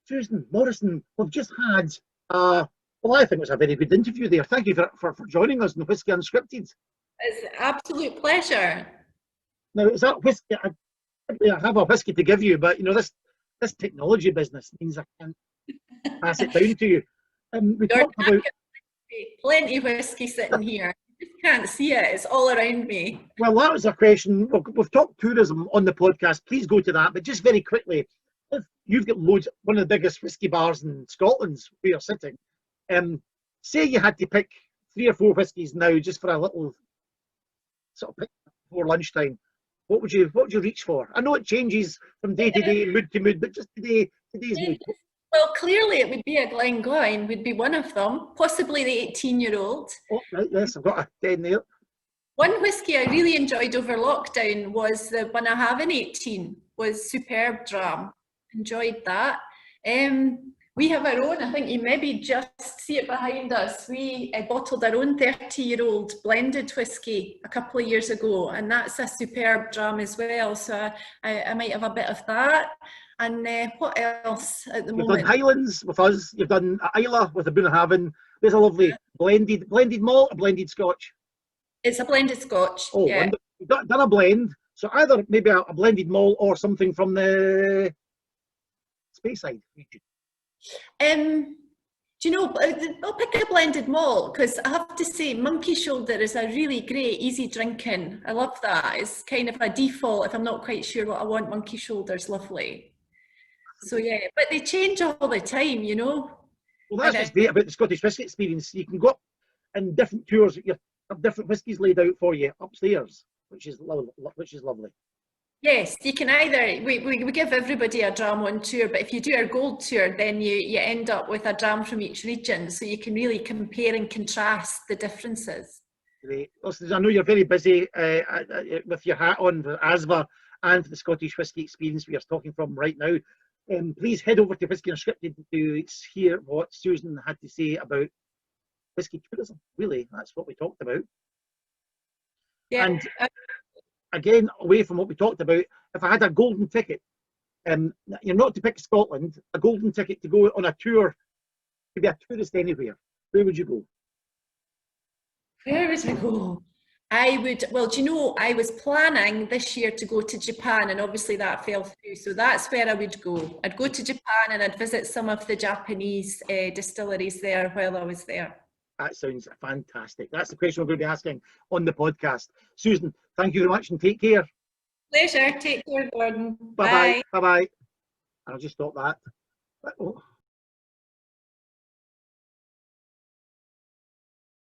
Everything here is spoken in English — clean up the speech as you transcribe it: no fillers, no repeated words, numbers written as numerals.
Susan, Morrison, we've just had, well, I think it was a very good interview there. Thank you for joining us in Whisky Unscripted. It's an absolute pleasure. Now, is that whisky? I have a whisky to give you, but you know, this technology business means I can't pass it down to you. We talked about plenty of whisky sitting here. You just can't see it. It's all around me. Well, that was a question. We've talked tourism on the podcast. Please go to that. But just very quickly, if you've got loads, one of the biggest whisky bars in Scotland's where you're sitting. Say you had to pick 3 or 4 whiskies now, just for a little sort of pick before lunchtime. What would you reach for? I know it changes from day to day, mood to mood, but just today's mood. Well, clearly it would be a Glengoyne, would be one of them, possibly the 18-year-old. Oh, right, yes, I've got a 10 there. One whisky I really enjoyed over lockdown was the one I have in 18, was Superb Dram. Enjoyed that. We have our own, I think you maybe just see it behind us. We bottled our own 30-year-old blended whisky a couple of years ago, and that's a superb dram as well. So I might have a bit of that. And what else at the moment? You've done Highlands with us. You've done Islay with a Bunnahabhain. There's a lovely blended malt, a blended Scotch. It's a blended Scotch. Oh, yeah. You've done a blend. So either maybe a blended malt or something from the Speyside region. Do you know, I'll pick a blended malt because I have to say Monkey Shoulder is a really great, easy drinking. I love that. It's kind of a default if I'm not quite sure what I want. Monkey Shoulder's lovely. So yeah, but they change all the time, you know. Well, that's what's great about the Scottish whisky experience. You can go up in different tours. You have different whiskies laid out for you upstairs, which is lovely. Yes, you can either, we give everybody a dram on tour, but if you do our gold tour, then you end up with a dram from each region, so you can really compare and contrast the differences. Great. Listen, I know you're very busy with your hat on for ASVA and for the Scottish Whisky Experience we are talking from right now. Please head over to Whisky Unscripted to hear what Susan had to say about whisky tourism. Really, that's what we talked about. Yeah. And again, away from what we talked about, if I had a golden ticket, you're not to pick Scotland, a golden ticket to go on a tour, to be a tourist anywhere, where would you go? Where would I go? Well, do you know, I was planning this year to go to Japan, and obviously that fell through, so that's where I would go. I'd go to Japan and I'd visit some of the Japanese distilleries there while I was there. That sounds fantastic. That's the question we're going to be asking on the podcast. Susan, thank you very much and take care. Pleasure. Take care, Gordon. Bye-bye. Bye-bye. I'll just stop that.